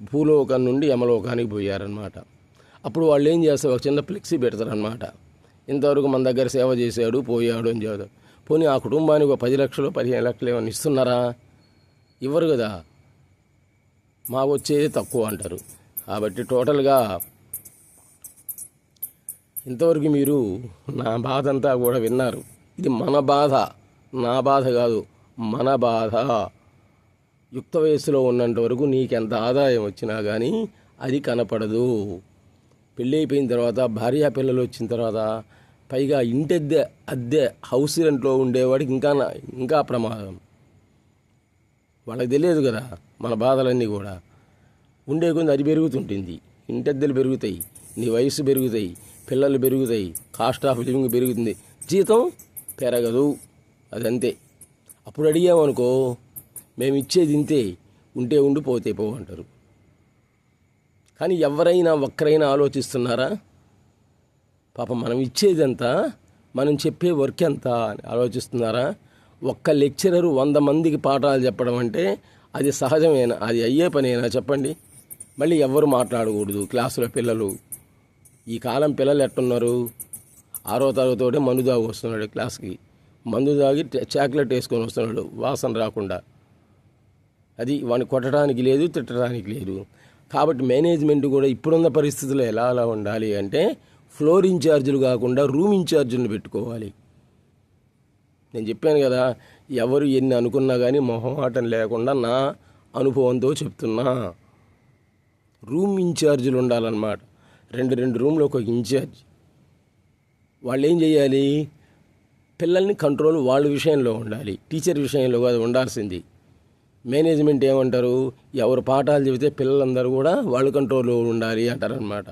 భూలోకం నుండి యమలోకానికి పోయారనమాట. అప్పుడు వాళ్ళు ఏం చేస్తారు, ఒక చిన్న ఫ్లెక్సీ పెడతారనమాట. ఇంతవరకు మన దగ్గర సేవ చేశాడు, పోయాడు అని చెబుతారు. పోనీ ఆ కుటుంబానికి ఒక 10 లక్షలు 15 లక్షలు ఏమైనా ఇస్తున్నారా? ఇవ్వరు కదా. మాకు వచ్చేది తక్కువ అంటారు. కాబట్టి టోటల్గా ఇంతవరకు మీరు నా బాధ అంతా కూడా విన్నారు. ఇది మన బాధ, నా బాధ కాదు, మన బాధ. యుక్త వయస్సులో ఉన్నంత వరకు నీకెంత ఆదాయం వచ్చినా కానీ అది కనపడదు. పెళ్ళి అయిపోయిన తర్వాత భార్యా పిల్లలు వచ్చిన తర్వాత పైగా అద్దె హౌస్ రెంట్లో ఉండేవాడికి ఇంకా ప్రమాదం. వాళ్ళకి తెలియదు కదా మన బాధలన్నీ కూడా. ఉండే కొంది అది పెరుగుతుంటుంది, ఇంటద్దెలు పెరుగుతాయి, నీ వయసు పెరుగుతాయి, పిల్లలు పెరుగుతాయి, కాస్ట్ ఆఫ్ లివింగ్ పెరుగుతుంది, జీతం పెరగదు. అదంతే. అప్పుడు అడిగామనుకో, మేము ఇచ్చేది ఇంతే, ఉంటే ఉండి పోతే పో అంటారు. కానీ ఎవరైనా ఒక్కరైనా ఆలోచిస్తున్నారా? పాపం మనం ఇచ్చేదంతా, మనం చెప్పే వర్క్ ఎంత అని ఆలోచిస్తున్నారా? ఒక్క లెక్చరరు 100 మందికి పాఠాలు చెప్పడం అంటే అది సహజమేనా? అది అయ్యే పనేనా చెప్పండి? మళ్ళీ ఎవ్వరు మాట్లాడకూడదు క్లాసులో పిల్లలు. ఈ కాలం పిల్లలు ఎట్టున్నారు? 6వ తరగతితోటే మందు తాగి వస్తున్నాడు క్లాస్కి. మందు తాగి చాక్లెట్ వేసుకొని వస్తున్నాడు వాసన రాకుండా. అది వాడిని కొట్టడానికి లేదు, తిట్టడానికి లేదు. కాబట్టి మేనేజ్మెంట్ కూడా ఇప్పుడున్న పరిస్థితుల్లో ఎలా ఉండాలి అంటే, ఫ్లోర్ ఇన్ఛార్జీలు కాకుండా రూమ్ ఇన్ఛార్జీలను పెట్టుకోవాలి. నేను చెప్పాను కదా, ఎవరు ఎన్ని అనుకున్నా కానీ మొహమాటం లేకుండా నా అనుభవంతో చెప్తున్నా. రూమ్ ఇన్ఛార్జీలు ఉండాలన్నమాట. 2 రూమ్లో ఒక ఇన్ఛార్జ్. వాళ్ళు ఏం చేయాలి? పిల్లల్ని కంట్రోల్ వాళ్ళ విషయంలో ఉండాలి, టీచర్ విషయంలో కాదు ఉండాల్సింది. మేనేజ్మెంట్ ఏమంటారు? ఎవరు పాఠాలు చెబితే పిల్లలందరూ కూడా వాళ్ళ కంట్రోల్లో ఉండాలి అంటారనమాట.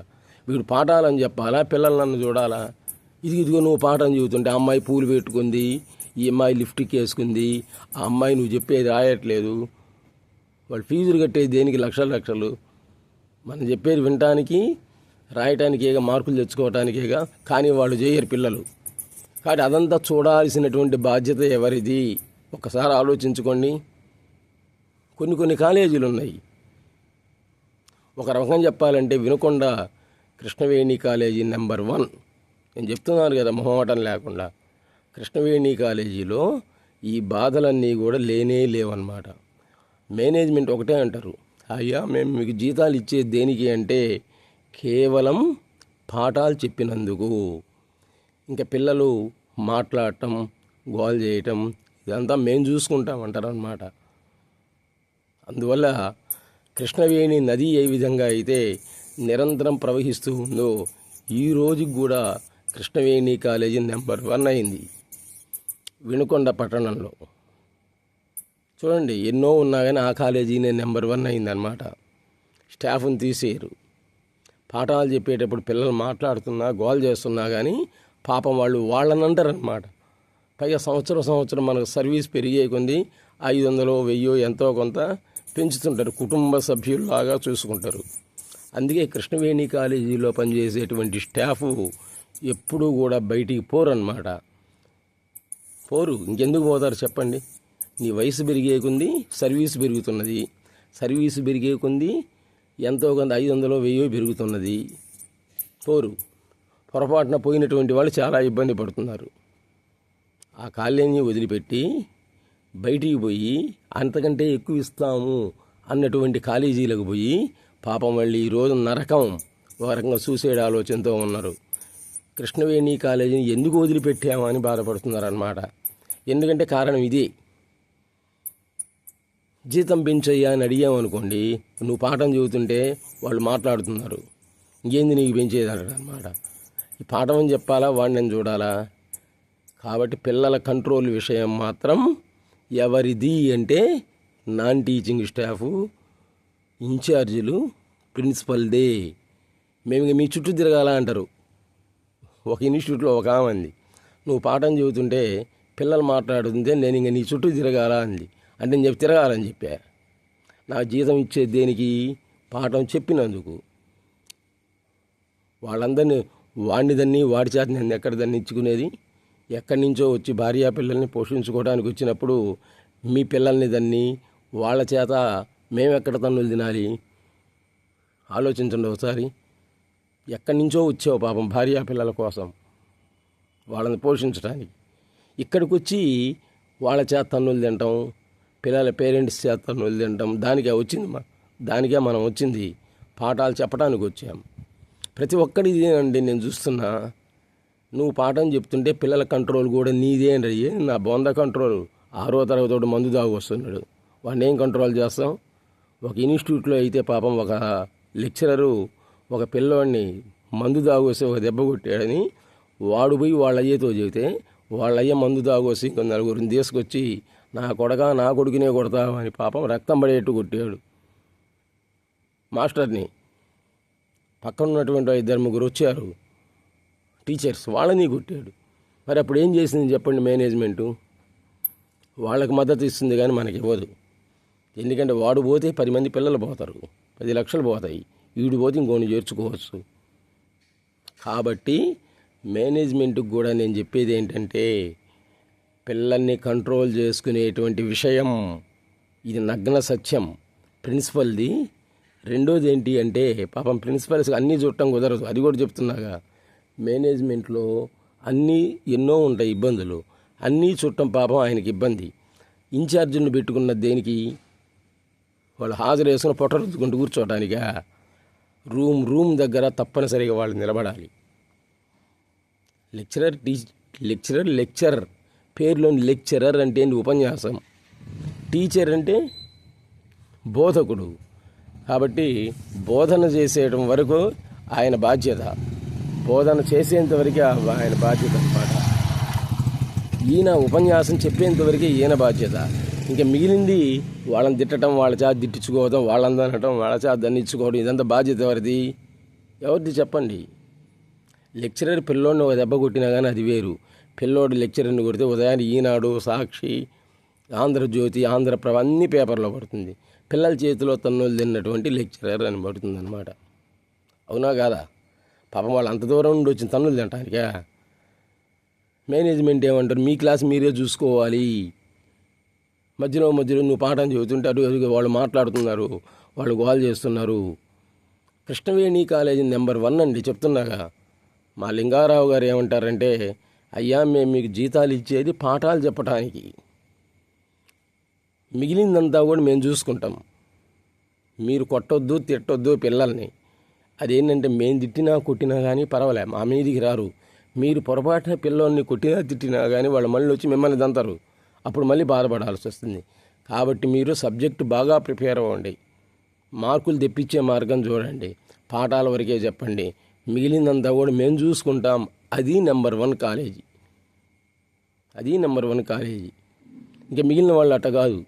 వీడు పాఠాలని చెప్పాలా, పిల్లలను చూడాలా? ఇదిగో నువ్వు పాఠం చెబుతుంటే ఆ అమ్మాయి పూలు పెట్టుకుంది, ఈ అమ్మాయి లిఫ్ట్కి వేసుకుంది, ఆ అమ్మాయి నువ్వు చెప్పేది రాయట్లేదు. వాళ్ళు ఫీజులు కట్టేది దేనికి? లక్షలు. మనం చెప్పేది వినటానికి, రాయటానికేగా, మార్కులు తెచ్చుకోవటానికేగా. కానీ వాళ్ళు చేయరు పిల్లలు. కాబట్టి అదంతా చూడాల్సినటువంటి బాధ్యత ఎవరిది? ఒకసారి ఆలోచించుకోండి. కొన్ని కాలేజీలు ఉన్నాయి. ఒక రకంగా చెప్పాలంటే వినుకొండ కృష్ణవేణి కాలేజీ నెంబర్ 1. నేను చెప్తున్నాను కదా మొహమాటం లేకుండా. కృష్ణవేణి కాలేజీలో ఈ బాధలన్నీ కూడా లేవన్నమాట. మేనేజ్మెంట్ ఒకటే అంటారు, అయ్యా మేము మీకు జీతాలు ఇచ్చేది దేనికి అంటే కేవలం పాఠాలు చెప్పినందుకు. ఇంకా పిల్లలు మాట్లాడటం, గోల్ చేయటం ఇదంతా మేము చూసుకుంటామంటారనమాట. అందువల్ల కృష్ణవేణి నది ఏ విధంగా అయితే నిరంతరం ప్రవహిస్తూ ఉందో, ఈ రోజుకి కూడా కృష్ణవేణి కాలేజీ నెంబర్ 1 అయింది వినుకొండ పట్టణంలో. చూడండి, ఎన్నో ఉన్నా కానీ ఆ కాలేజీనే నెంబర్ 1 అయిందనమాట. స్టాఫ్ని తీసేయరు. పాఠాలు చెప్పేటప్పుడు పిల్లలు మాట్లాడుతున్నా, గోల్ చేస్తున్నా కానీ పాపం వాళ్ళని అంటారనమాట. పైగా సంవత్సరం మనకు సర్వీస్ పెరిగే కొంది 500, 1000 ఎంతో కొంత పెంచుతుంటారు. కుటుంబ సభ్యుల్లాగా చూసుకుంటారు. అందుకే కృష్ణవేణి కాలేజీలో పనిచేసేటువంటి స్టాఫ్ ఎప్పుడూ కూడా బయటికి పోరన్నమాట. ఇంకెందుకు పోతారు చెప్పండి? నీ వయసు పెరిగే కొంది సర్వీస్ పెరుగుతున్నది. సర్వీసు పెరిగే కొంది ఎంతో కొంత 500, 1000 పెరుగుతున్నది. పొరపాటున పోయినటువంటి వాళ్ళు చాలా ఇబ్బంది పడుతున్నారు. ఆ కాలేజీని వదిలిపెట్టి బయటికి పోయి అంతకంటే ఎక్కువ ఇస్తాము అన్నటువంటి కాలేజీలకు పోయి పాపం వాళ్ళు ఈరోజు నరకం ఒక రకంగా సూసైడ్ ఆలోచనతో ఉన్నారు. కృష్ణవేణి కాలేజీని ఎందుకు వదిలిపెట్టామని బాధపడుతున్నారన్నమాట. ఎందుకంటే కారణం ఇదే. జీతం పెంచయ్యా అని అడిగామనుకోండి, నువ్వు పాఠం చెబుతుంటే వాళ్ళు మాట్లాడుతున్నారు, ఇంకేంది నీకు పెంచేది అనమాట. ఈ పాఠం అని చెప్పాలా, వాడిని చూడాలా? కాబట్టి పిల్లల కంట్రోల్ విషయం మాత్రం ఎవరిది అంటే నాన్ టీచింగ్ స్టాఫ్, ఇన్ఛార్జీలు, ప్రిన్సిపల్దే. మేము మీ చుట్టూ తిరగాల అంటారు. ఒక ఇన్స్టిట్యూట్లో ఒక ఆమె అంది, నువ్వు పాఠం చెబుతుంటే పిల్లలు మాట్లాడుతుంటే నేను ఇంక నీ చుట్టూ తిరగాల అంది. అంటే నేను తిరగాలని చెప్పా. నా జీతం ఇచ్చేది దేనికి? పాఠం చెప్పినందుకు. వాళ్ళందరినీ వాడి చేత నేను ఎక్కడ దాన్ని ఇచ్చుకునేది? ఎక్కడి నుంచో వచ్చి భార్యా పిల్లల్ని పోషించుకోవడానికి వచ్చినప్పుడు మీ పిల్లల్ని దాన్ని వాళ్ళ చేత మేమెక్కడ తన్నులు తినాలి? ఆలోచించండి ఒకసారి. ఎక్కడి నుంచో వచ్చావు పాపం భార్యా పిల్లల కోసం వాళ్ళని పోషించడానికి. ఇక్కడికి వచ్చి వాళ్ళ చేత తన్నులు తింటాం, పిల్లల పేరెంట్స్ చేత తన్నులు తింటాం. దానికే మనం వచ్చింది. పాఠాలు చెప్పడానికి వచ్చాం. ప్రతి ఒక్కడి అండి నేను చూస్తున్నా. నువ్వు పాఠం చెప్తుంటే పిల్లల కంట్రోల్ కూడా నీదే అని రయ్యి. నా బొంద కంట్రోల్ 6వ తరగతి మందు తాగు వస్తున్నాడు, వాడిని ఏం కంట్రోల్ చేస్తాం? ఒక ఇన్స్టిట్యూట్లో అయితే పాపం ఒక లెక్చరరు ఒక పిల్లవాడిని మందు తాగొస్తే ఒక దెబ్బ కొట్టాడని వాడు పోయి వాళ్ళ అయ్యతో చెబితే వాళ్ళ అయ్య మందు తాగొచ్చి ఇంకొక నలుగురిని తీసుకొచ్చి నా కొడుకునే కొడతావు అని పాపం రక్తం పడేట్టు కొట్టాడు మాస్టర్ని. పక్కన ఉన్నటువంటి 2-3 వచ్చారు టీచర్స్, వాళ్ళని కొట్టాడు. మరి అప్పుడు ఏం చేసింది చెప్పండి మేనేజ్మెంటు? వాళ్ళకి మద్దతు ఇస్తుంది కానీ మనకి ఇవ్వదు. ఎందుకంటే వాడు పోతే 10 మంది పిల్లలు పోతారు, 10 లక్షలు పోతాయి. వీడు పోతే ఇంకోని చేర్చుకోవచ్చు. కాబట్టి మేనేజ్మెంట్కి కూడా నేను చెప్పేది ఏంటంటే పిల్లల్ని కంట్రోల్ చేసుకునేటువంటి విషయం ఇది నగ్న సత్యం ప్రిన్సిపల్ది. రెండోది ఏంటి అంటే పాపం ప్రిన్సిపల్స్ అన్నీ చూడటం కుదరదు, అది కూడా చెప్తున్నాగా. మేనేజ్మెంట్లో ఎన్నో ఉంటాయి ఇబ్బందులు, అన్నీ చుట్టం పాపం ఆయనకి ఇబ్బంది. ఇన్ఛార్జీని పెట్టుకున్న దేనికి? వాళ్ళు హాజరు వేసుకుని పొట్ట రుద్దుకుంటూ కూర్చోవటానికా? రూమ్ దగ్గర తప్పనిసరిగా వాళ్ళు నిలబడాలి. లెక్చరర్ పేరులోని లెక్చరర్ అంటే ఉపన్యాసం, టీచర్ అంటే బోధకుడు. కాబట్టి బోధన చేసేయడం వరకు ఆయన బాధ్యత, బోధన చేసేంతవరకే ఆయన బాధ్యత అన్నమాట. ఈయన ఉపన్యాసం చెప్పేంతవరకే ఈయన బాధ్యత. ఇంకా మిగిలింది వాళ్ళని తిట్టడం, వాళ్ళ చేత తిట్టించుకోవడం, వాళ్ళని అనటం, వాళ్ళ చేత దండించుకోవడం, ఇదంతా బాధ్యత ఎవరిది చెప్పండి? లెక్చరర్ పిల్లోడిని ఒక దెబ్బ కొట్టినా కానీ అది వేరు. పిల్లోడు లెక్చరర్ని కొడితే ఉదయాన్నే ఈనాడు, సాక్షి, ఆంధ్రజ్యోతి, ఆంధ్రప్రభ అన్ని పేపర్లో పడుతుంది. పిల్లల చేతిలో తన్నులు తిన్నటువంటి లెక్చరర్ అని పడుతుంది అన్నమాట. అవునా కాదా? పాపం వాళ్ళు అంత దూరం నుండి వచ్చిన తన్నులు తినటానికా? మేనేజ్మెంట్ ఏమంటారు? మీ క్లాస్ మీరే చూసుకోవాలి. మధ్యలో నువ్వు పాఠం చెబుతుంటే అటు వాళ్ళు మాట్లాడుతున్నారు, వాళ్ళు గోల్ చేస్తున్నారు. కృష్ణవేణి కాలేజీ నెంబర్ 1 అండి చెప్తున్నాగా. మా లింగారావు గారు ఏమంటారంటే, అయ్యా మేము మీకు జీతాలు ఇచ్చేది పాఠాలు చెప్పడానికి, మిగిలిందంతా కూడా మేము చూసుకుంటాం. మీరు కొట్టొద్దు, తిట్టొద్దు పిల్లల్ని. అదేంటంటే మేము తిట్టినా కొట్టినా కానీ పర్వాలే, మా మీదికి రారు. మీరు పొరపాటున పిల్లల్ని కొట్టినా తిట్టినా కానీ వాళ్ళు మళ్ళీ వచ్చి మిమ్మల్ని దంతారు, అప్పుడు మళ్ళీ బాధపడాల్సి వస్తుంది. కాబట్టి మీరు సబ్జెక్టు బాగా ప్రిపేర్ అవ్వండి, మార్కులు తెప్పించే మార్గం చూడండి, పాఠాల వరకే చెప్పండి, మిగిలిందంతా కూడా మేము చూసుకుంటాం. అది నెంబర్ 1 కాలేజీ, అది నెంబర్ 1 కాలేజీ. ఇంకా మిగిలిన వాళ్ళు అట్ట కాదు,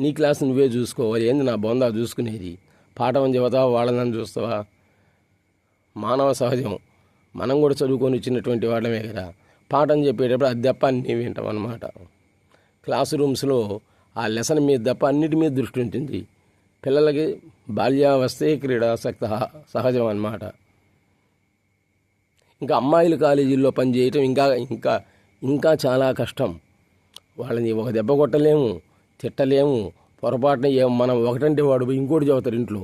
నీ క్లాస్ నువ్వే చూసుకోవాలి. ఏంది నా బొందా చూసుకునేది? పాఠం చెబుతావా, వాళ్ళని చూస్తావా? మానవ సహజం, మనం కూడా చదువుకొని వచ్చినటువంటి వాళ్ళమే కదా. పాఠం చెప్పేటప్పుడు అది తప్ప అన్నీ వింటాం అన్నమాట. క్లాస్ రూమ్స్లో ఆ లెసన్ మీద తప్ప అన్నిటి మీద దృష్టి ఉంటుంది. పిల్లలకి బాల్యావస్థే క్రీడాసక్త సహజం అన్నమాట. ఇంకా అమ్మాయిల కాలేజీల్లో పనిచేయటం ఇంకా చాలా కష్టం. వాళ్ళని ఒక దెబ్బ కొట్టలేము, తిట్టలేము. పొరపాటున మనం ఒకటంటే వాడు ఇంకోటి చెబుతారు ఇంట్లో,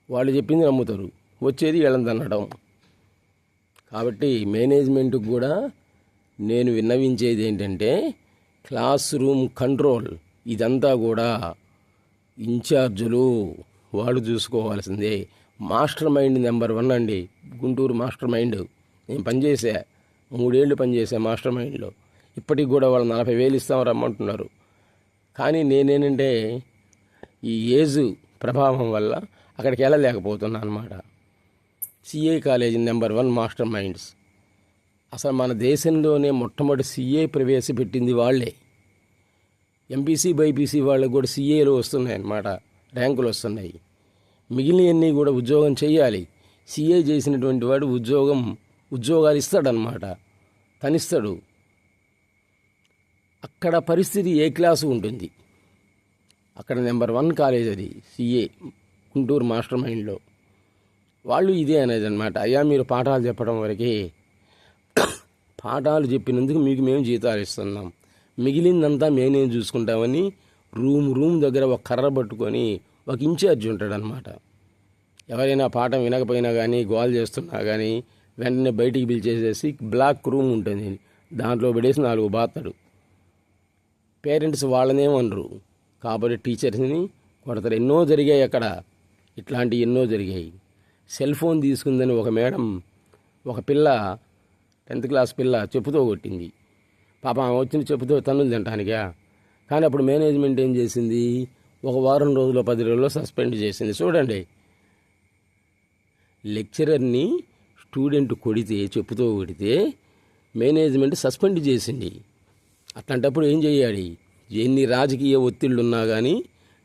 వాళ్ళు చెప్పింది నమ్ముతారు, వచ్చేది వీళ్ళని తినడం. కాబట్టి మేనేజ్మెంట్కి కూడా నేను విన్నవించేది ఏంటంటే క్లాస్ రూమ్ కంట్రోల్ ఇదంతా కూడా ఇన్ఛార్జులు వాళ్ళు చూసుకోవాల్సిందే. మాస్టర్ మైండ్ నెంబర్ 1 అండి, గుంటూరు మాస్టర్ మైండ్. నేను పనిచేసా, 3 ఏళ్ళు పనిచేసా మాస్టర్ మైండ్లో. ఇప్పటికి కూడా వాళ్ళు 40,000 ఇస్తాం రమ్మంటున్నారు. కానీ నేనేంటంటే ఈ ఏజ్ ప్రభావం వల్ల అక్కడికి వెళ్ళలేకపోతున్నా అనమాట. CA college number 1 master minds. అసలు మన దేశంలోనే మొట్టమొదటి సిఏ ప్రవేశపెట్టింది వాళ్ళే. ఎంపీసీ బైపీసీ వాళ్ళకి కూడా సిఏలు వస్తున్నాయి అన్నమాట, ర్యాంకులు వస్తున్నాయి. మిగిలినవన్నీ కూడా ఉద్యోగం చేయాలి. సిఏ చేసినటువంటి వాడు ఉద్యోగాలు ఇస్తాడనమాట, తనిస్తాడు. అక్కడ పరిస్థితి ఏ క్లాసు ఉంటుంది. అక్కడ నెంబర్ 1 కాలేజ్ అది సిఏ, గుంటూరు మాస్టర్ మైండ్లో. వాళ్ళు ఇదే అనేది అనమాట, అయ్యా మీరు పాఠాలు చెప్పడం వరకే, పాఠాలు చెప్పినందుకు మీకు మేము జీతాలు ఇస్తున్నాం, మిగిలిందంతా మేమేం చూసుకుంటామని రూమ్ దగ్గర ఒక కర్ర పట్టుకొని ఒక ఇన్ఛార్జ్ ఉంటాడనమాట. ఎవరైనా పాఠం వినకపోయినా కానీ గోల్ చేస్తున్నా కానీ వెంటనే బయటికి పిలిచేసేసి బ్లాక్ రూమ్ ఉంటుంది, దాంట్లో పడేసి 4 బాతాడు. పేరెంట్స్ వాళ్ళనేమనరు కాబట్టి టీచర్స్ని కొడతారు. ఎన్నో జరిగాయి అక్కడ, ఇట్లాంటివి ఎన్నో జరిగాయి. సెల్ ఫోన్ తీసుకుందని ఒక మేడం, ఒక పిల్ల 10th క్లాస్ పిల్ల చెప్పుతో కొట్టింది. పాప ఆమె వచ్చిన చెప్పుతో తన్నులు తినటానికా? కానీ అప్పుడు మేనేజ్మెంట్ ఏం చేసింది, ఒక వారం రోజులు 10 రోజుల్లో సస్పెండ్ చేసింది. చూడండి, లెక్చరర్ని స్టూడెంట్ కొడితే, చెప్పుతో కొడితే మేనేజ్మెంట్ సస్పెండ్ చేసింది. అట్లాంటప్పుడు ఏం చేయాలి, ఎన్ని రాజకీయ ఒత్తిళ్ళు ఉన్నా కానీ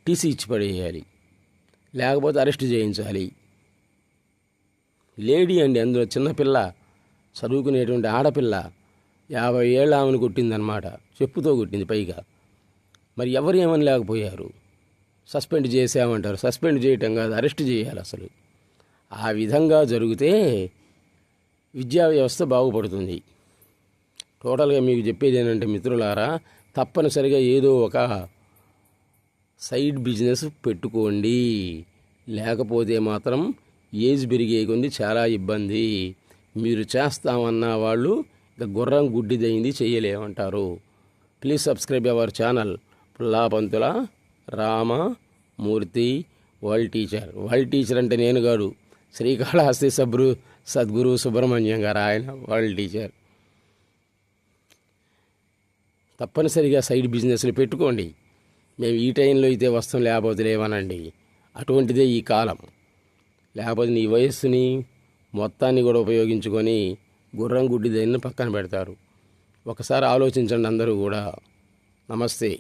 టీసీ ఇచ్చి పడేయాలి, లేకపోతే అరెస్ట్ చేయించాలి. లేడీ అండి, అందులో చిన్నపిల్ల, చదువుకునేటువంటి ఆడపిల్ల, 50 ఏళ్ళ ఆమెను కొట్టిందనమాట, చెప్పుతో కొట్టింది పైగా. మరి ఎవరు ఏమని లేకపోయారు, సస్పెండ్ చేసామంటారు. సస్పెండ్ చేయటం కాదు, అరెస్ట్ చేయాలి అసలు. ఆ విధంగా జరిగితే విద్యా వ్యవస్థ బాగుపడుతుంది. టోటల్గా మీకు చెప్పేది ఏంటంటే మిత్రులారా, తప్పనిసరిగా ఏదో ఒక సైడ్ బిజినెస్ పెట్టుకోండి, లేకపోతే మాత్రం ఏజ్ పెరిగే కొంది చాలా ఇబ్బంది. మీరు చేస్తామన్న వాళ్ళు ఇక గుర్రం గుడ్డిదైంది, చేయలేమంటారు. Please subscribe our channel Pullapantula Ramamurthy world teacher. World teacher అంటే నేను కాదు, శ్రీకాళహస్తి సద్గురు సుబ్రహ్మణ్యం గారు, ఆయన వరల్డ్ టీచర్. తప్పనిసరిగా సైడ్ బిజినెస్లు పెట్టుకోండి. మేము ఈ టైంలో అయితే వస్తాం, లేకపోతే లేవనండి. అటువంటిదే ఈ కాలం. లేకపోతే నీ వయస్సుని మొత్తాన్ని కూడా ఉపయోగించుకొని గుర్రం గుడ్డి దాన్ని పక్కన పెడతారు. ఒకసారి ఆలోచించండి అందరూ కూడా. నమస్తే.